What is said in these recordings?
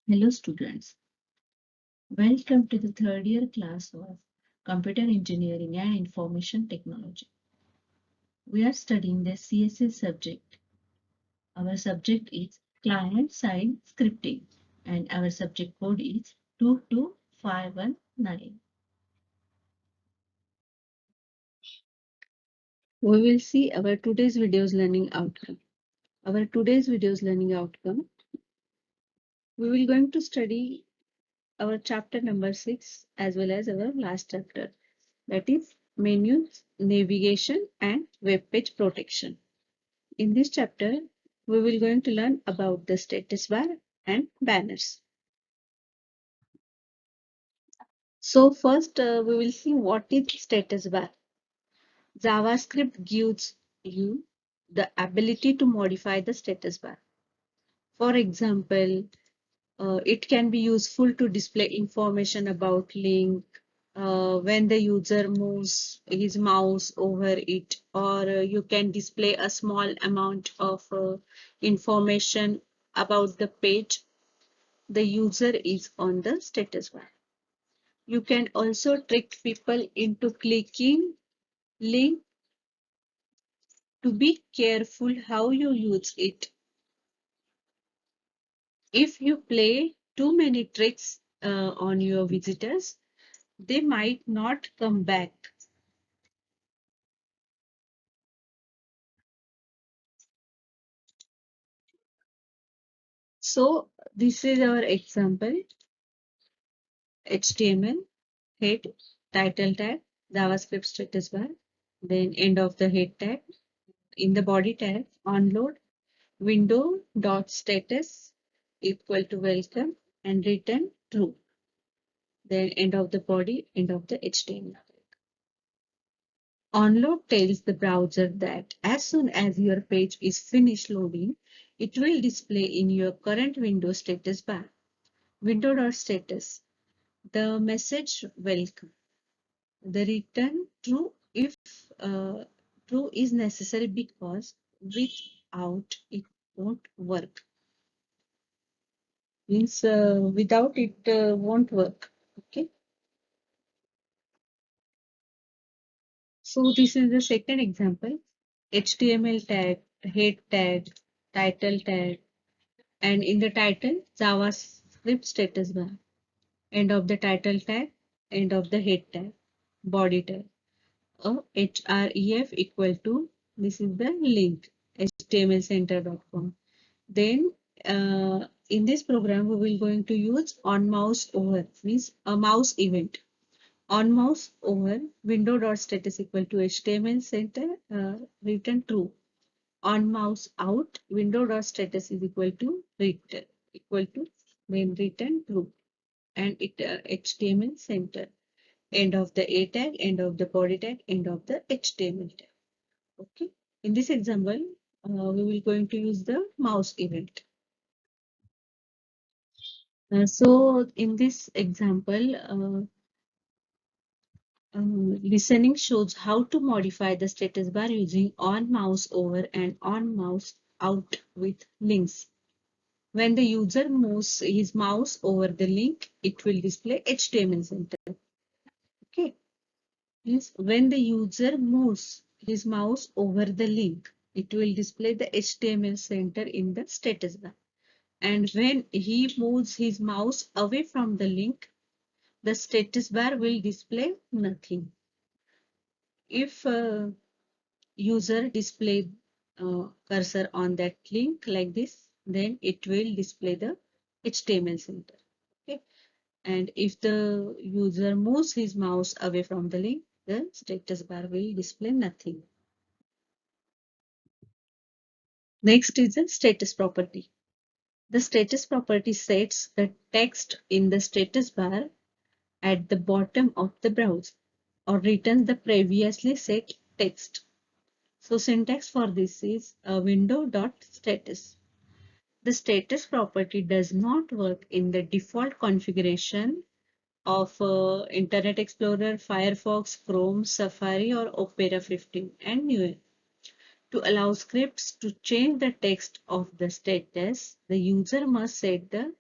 Hello students, welcome to the third year class of Computer Engineering and Information Technology. We are studying the CSS subject. Our subject is client-side scripting and our subject code is 22519. We will see our today's video's learning outcome. Our today's video's learning outcome, we will going to study our chapter number 6 as well as our last chapter, that is menus, navigation and web page protection. In this chapter, we will going to learn about the status bar and banners. So first, we will see what is status bar. JavaScript gives you the ability to modify the status bar. For example, it can be useful to display information about link when the user moves his mouse over it, or you can display a small amount of information about the page the user is on the status bar. You can also trick people into clicking link. To be careful how you use it. If you play too many tricks on your visitors, they might not come back. So this is our example. HTML, head, title tag, JavaScript status bar, then end of the head tag. In the body tag, onload, window.status equal to welcome and return true. Then end of the body, end of the HTML. Onload tells the browser that as soon as your page is finished loading, it will display in your current window status bar. Window.status, the message welcome. The return true if true is necessary because without it won't work. Means without it won't work. Okay. So this is the second example. HTML tag, head tag, title tag, and in the title, JavaScript status bar. End of the title tag, end of the head tag, body tag. href equal to, this is the link, htmlcenter.com. Then in this program, we will going to use on mouse over, means a mouse event. On mouse over window.status equal to HTML center return true. On mouse out window.status is equal to return then return true, and it HTML center. End of the A tag, end of the body tag, end of the HTML tag. Okay. In this example, we will going to use the mouse event. So in this example, listening shows how to modify the status bar using on mouse over and on mouse out with links. When the user moves his mouse over the link, it will display HTML center. Okay. Yes. When the user moves his mouse over the link, it will display the HTML center in the status bar. And when he moves his mouse away from the link, the status bar will display nothing. If user display cursor on that link like this, then it will display the HTML center. Okay. And if the user moves his mouse away from the link, the status bar will display nothing. Next is the status property. The status property sets the text in the status bar at the bottom of the browser or returns the previously set text. So syntax for this is a window.status. The status property does not work in the default configuration of Internet Explorer, Firefox, Chrome, Safari or Opera 15 and newer. To allow scripts to change the text of the status, the user must set the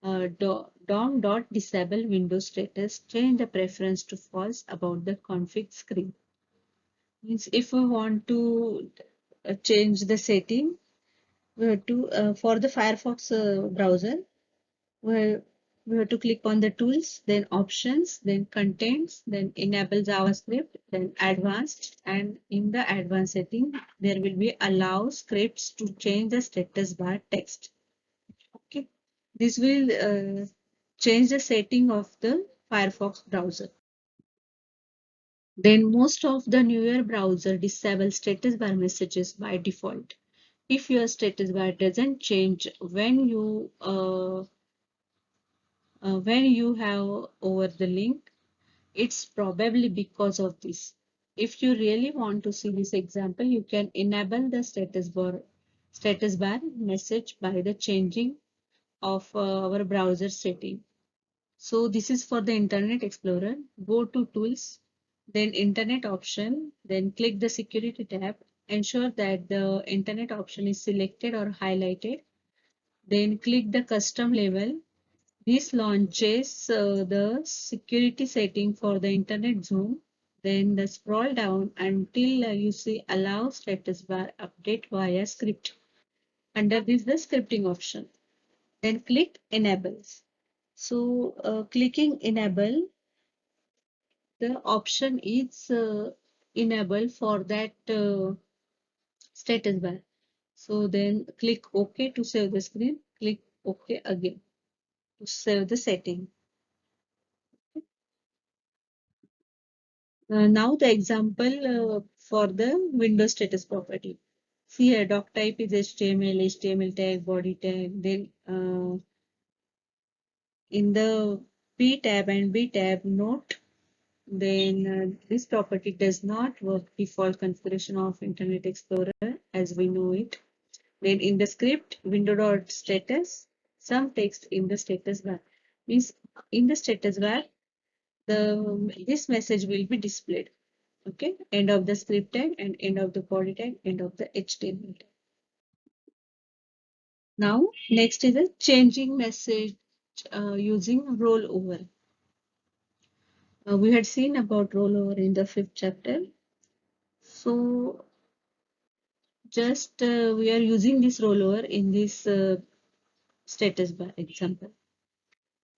DOM.disable Windows status, change the preference to false about the config screen. Means if we want to change the setting, we have to for the Firefox browser, we we have to click on the tools, then options, then contents, then enable JavaScript, then advanced, and in the advanced setting, there will be allow scripts to change the status bar text. Okay, this will change the setting of the Firefox browser. Then most of the newer browser disable status bar messages by default. If your status bar doesn't change when you have over the link, it's probably because of this. If you really want to see this example, you can enable the status bar message by the changing of our browser setting. So this is for the Internet Explorer. Go to Tools, then Internet option, then click the Security tab. Ensure that the Internet option is selected or highlighted. Then click the Custom Level. This launches the security setting for the Internet Zoom. Then scroll down until you see Allow Status Bar Update via Script. Under this, the scripting option. Then click Enable. So clicking Enable, the option is enabled for that status bar. So then click OK to save the screen. Click OK again to save the setting. Now the example for the Windows status property. See here, doc type is HTML, HTML tag, body tag. Then in the P tab and B tab, note then this property does not work default configuration of Internet Explorer as we know it. Then in the script, window.status, some text in the status bar. Means in the status bar, this message will be displayed. Okay, end of the script tag and end of the body tag, end of the HTML tag. Now, next is a changing message using rollover. We had seen about rollover in the 5th chapter. So just we are using this rollover in this status bar example.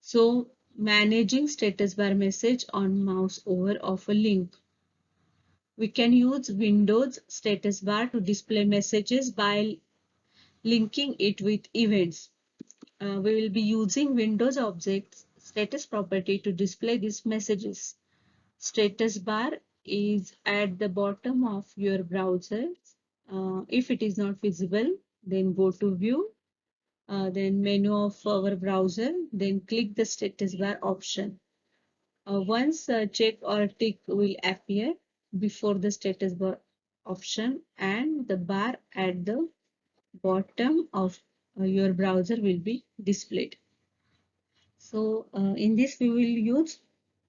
So managing status bar message on mouse over of a link. We can use Windows status bar to display messages by linking it with events. We will be using Windows objects status property to display these messages. Status bar is at the bottom of your browser. If it is not visible, then go to view, then menu of our browser, then click the status bar option. Once a check or a tick will appear before the status bar option and the bar at the bottom of your browser will be displayed. So in this we will use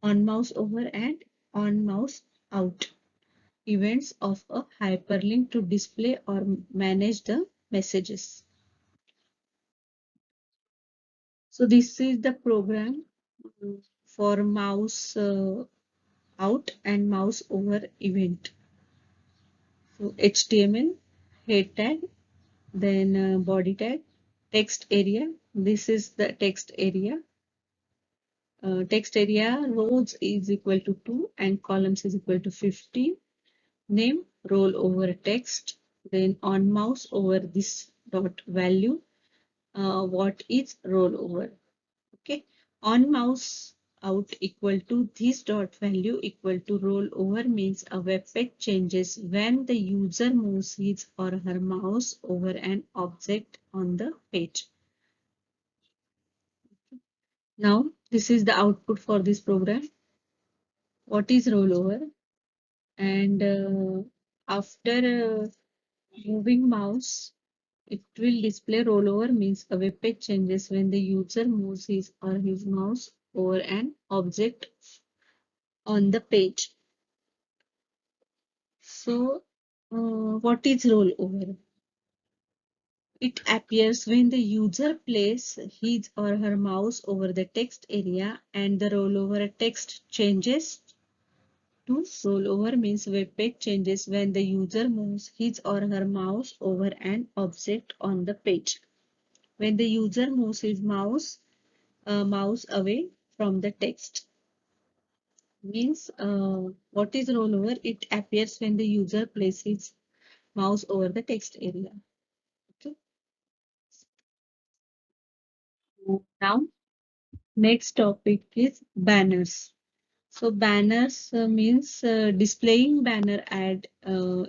on mouse over and on mouse out events of a hyperlink to display or manage the messages. So this is the program for mouse out and mouse over event. So HTML, head tag, then body tag, text area. This is the text area. Text area rows is equal to 2 and columns is equal to 50. Name roll over text. Then on mouse over this dot value. What is roll over? Okay. On mouse out equal to this dot value equal to roll over means a web page changes when the user moves his or her mouse over an object on the page. Now this is the output for this program. What is rollover? And after moving mouse, it will display rollover means a web page changes when the user moves his or his mouse over an object on the page. So, what is rollover? It appears when the user places his or her mouse over the text area and the rollover text changes to rollover means web page changes when the user moves his or her mouse over an object on the page. When the user moves his mouse away from the text. Means what is rollover? It appears when the user places mouse over the text area. Okay. Now, next topic is banners. So banners means displaying banner ad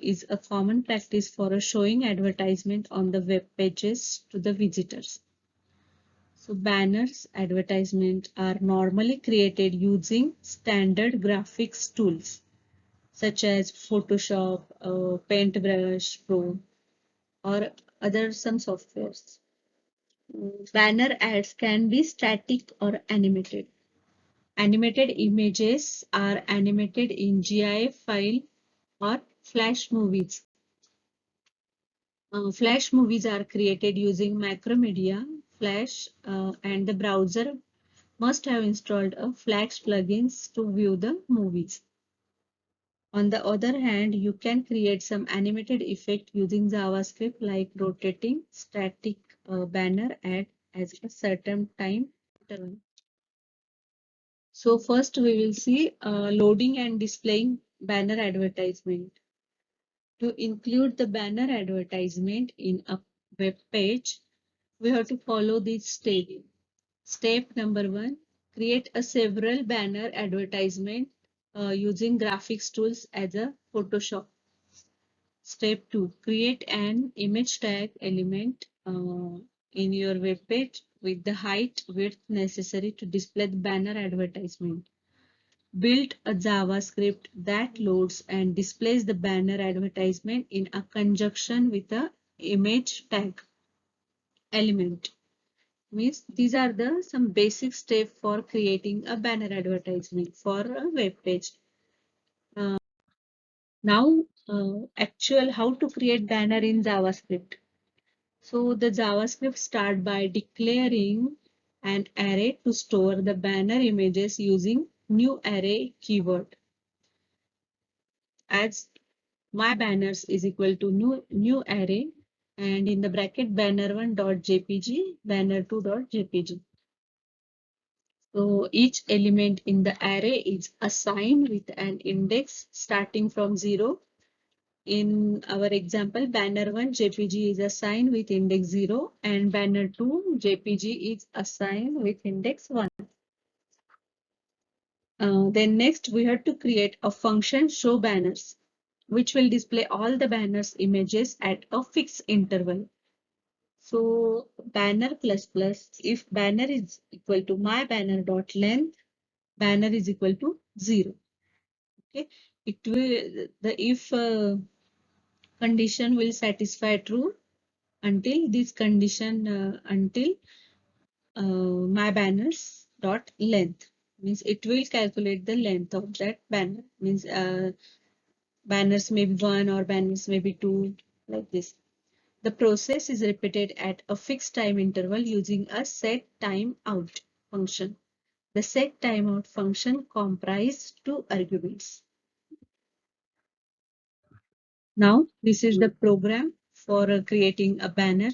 is a common practice for showing advertisement on the web pages to the visitors. So banners advertisement are normally created using standard graphics tools such as Photoshop, Paintbrush Pro, or other some softwares. Banner ads can be static or animated. Animated images are animated in GIF file or Flash movies. Flash movies are created using Macromedia, Flash, and the browser must have installed a Flash plugins to view the movies. On the other hand, you can create some animated effect using JavaScript like rotating static banner ad as a certain time interval. So first we will see loading and displaying banner advertisement. To include the banner advertisement in a web page, we have to follow this step. Step number one, create a several banner advertisement using graphics tools as a Photoshop. Step 2. Create an image tag element in your web page with the height width necessary to display the banner advertisement. Build a JavaScript that loads and displays the banner advertisement in a conjunction with the image tag element. Means these are the some basic steps for creating a banner advertisement for a web page. Now, actual how to create banner in JavaScript. So the JavaScript start by declaring an array to store the banner images using new array keyword as my banners is equal to new array and in the bracket banner1 dot jpg banner2 dot jpg. So each element in the array is assigned with an index starting from 0. In our example, banner1 JPG is assigned with index 0 and banner2 JPG is assigned with index 1. Then next we have to create a function show banners, which will display all the banners images at a fixed interval. So banner plus plus, if banner is equal to my banner dot length, banner is equal to 0. Okay, it will the if condition will satisfy true until this condition until my banners dot length means it will calculate the length of that banner means banners may be one or banners may be two like this. The process is repeated at a fixed time interval using a set timeout function. The set timeout function comprises two arguments. Now, this is the program for creating a banner.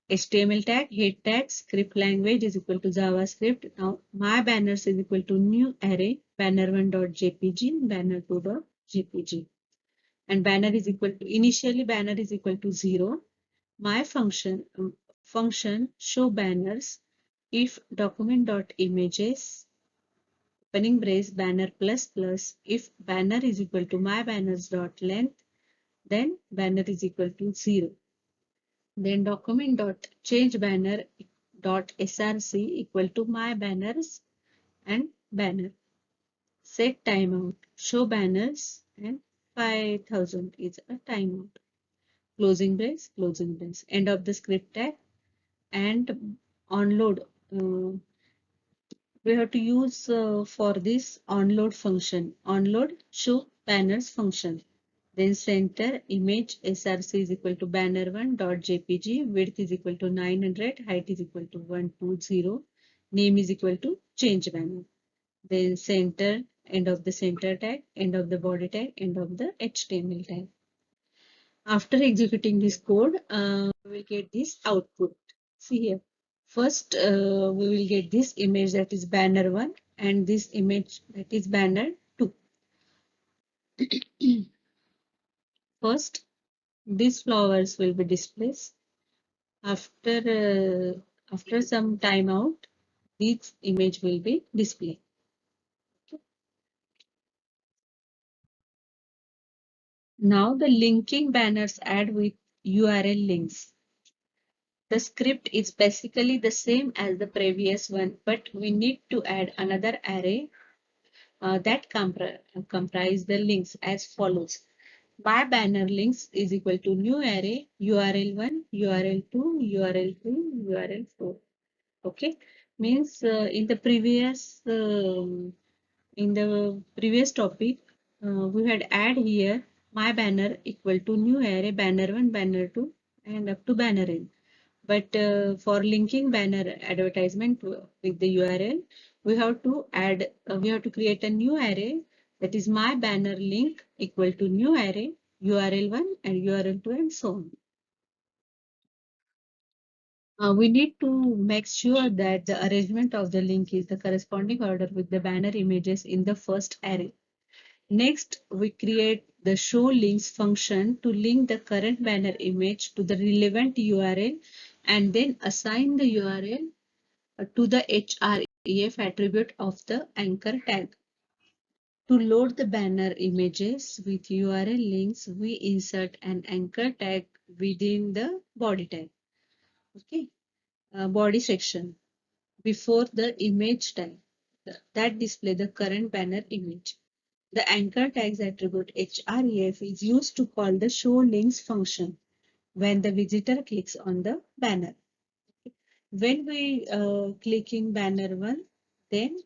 HTML tag, head tag, script language is equal to JavaScript. Now, my banners is equal to new array, banner1.jpg, banner2.jpg. And banner is equal to, initially banner is equal to 0. My function show banners if document.images, opening brace, banner plus plus, if banner is equal to my banners dot length, then banner is equal to 0. Then document dot change banner dot src equal to my banners and banner. Set timeout, show banners and 5000 is a timeout. Closing brace, closing brace. End of the script tag and onload. We have to use for this onload function. Onload show banners function. Then center image src is equal to banner1 dot jpg, width is equal to 900, height is equal to 120, name is equal to change banner. Then center, end of the center tag, end of the body tag, end of the HTML tag. After executing this code, we will get this output. See here. First, we will get this image that is banner 1 and this image that is banner 2. First, these flowers will be displayed. After some timeout, this image will be displayed. Okay. Now the linking banners add with URL links. The script is basically the same as the previous one, but we need to add another array that comprise the links as follows. My banner links is equal to new array URL1, URL2, URL3, URL4. Okay, means in the previous topic we had add here my banner equal to new array banner1, banner2 and up to banner n. But for linking banner advertisement with the URL, we have to create a new array that is my banner link equal to new array URL1 and URL2 and so on. We need to make sure that the arrangement of the link is the corresponding order with the banner images in the first array. Next, we create the show links function to link the current banner image to the relevant URL and then assign the URL to the href attribute of the anchor tag. To load the banner images with URL links, we insert an anchor tag within the body tag. Okay, body section before the image tag that display the current banner image. The anchor tags attribute href is used to call the show links function when the visitor clicks on the banner. When we clicking banner 1, then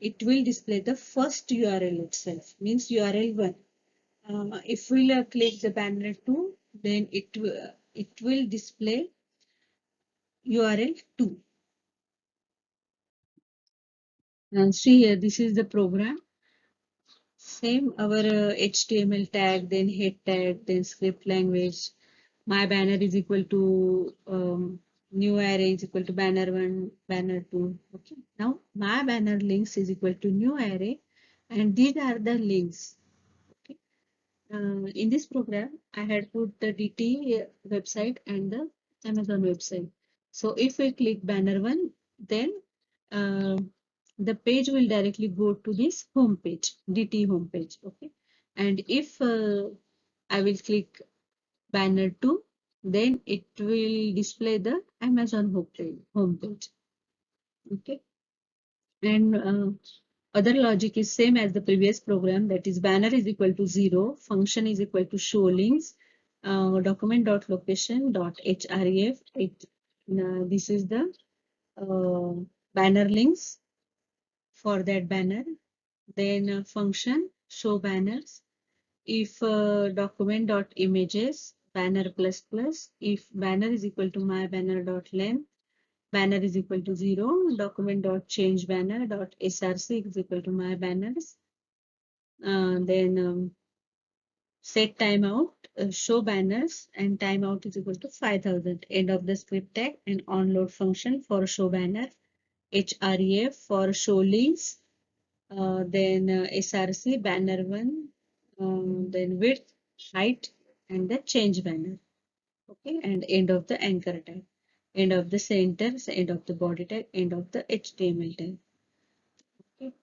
it will display the first URL itself, means URL 1. If we click the banner 2, then it will display URL 2. And see here, this is the program. Same our HTML tag, then head tag, then script language. My banner is equal to new array is equal to banner 1, banner 2. Okay. Now my banner links is equal to new array and these are the links. Okay. In this program, I had put the DT website and the Amazon website. So if we click banner 1, then uh, the page will directly go to this home page, DT home page. Okay. And if I will click banner 2, then it will display the Amazon home page. Okay. And other logic is same as the previous program, that is banner is equal to 0, function is equal to show links, document.location.href. This is the banner links for that banner. Then function show banners. If document.images banner plus plus, if banner is equal to my banner.length, banner is equal to 0, document.change banner.src is equal to my banners. Then set timeout, show banners, and timeout is equal to 5000. End of the script tag and onload function for show banner, href for show links, then src banner 1, then width, height, and the change banner. Okay, and end of the anchor tag, end of the center, end of the body tag, end of the HTML tag. Okay.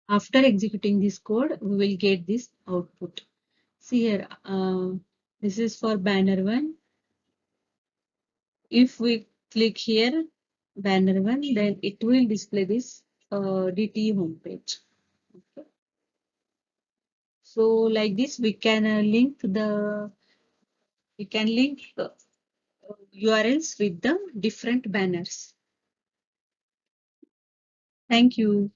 After executing this code, we will get this output. See here, this is for banner 1. If we click here, banner 1, then it will display this DT homepage. Okay. So like this, we can link URLs with the different banners. Thank you.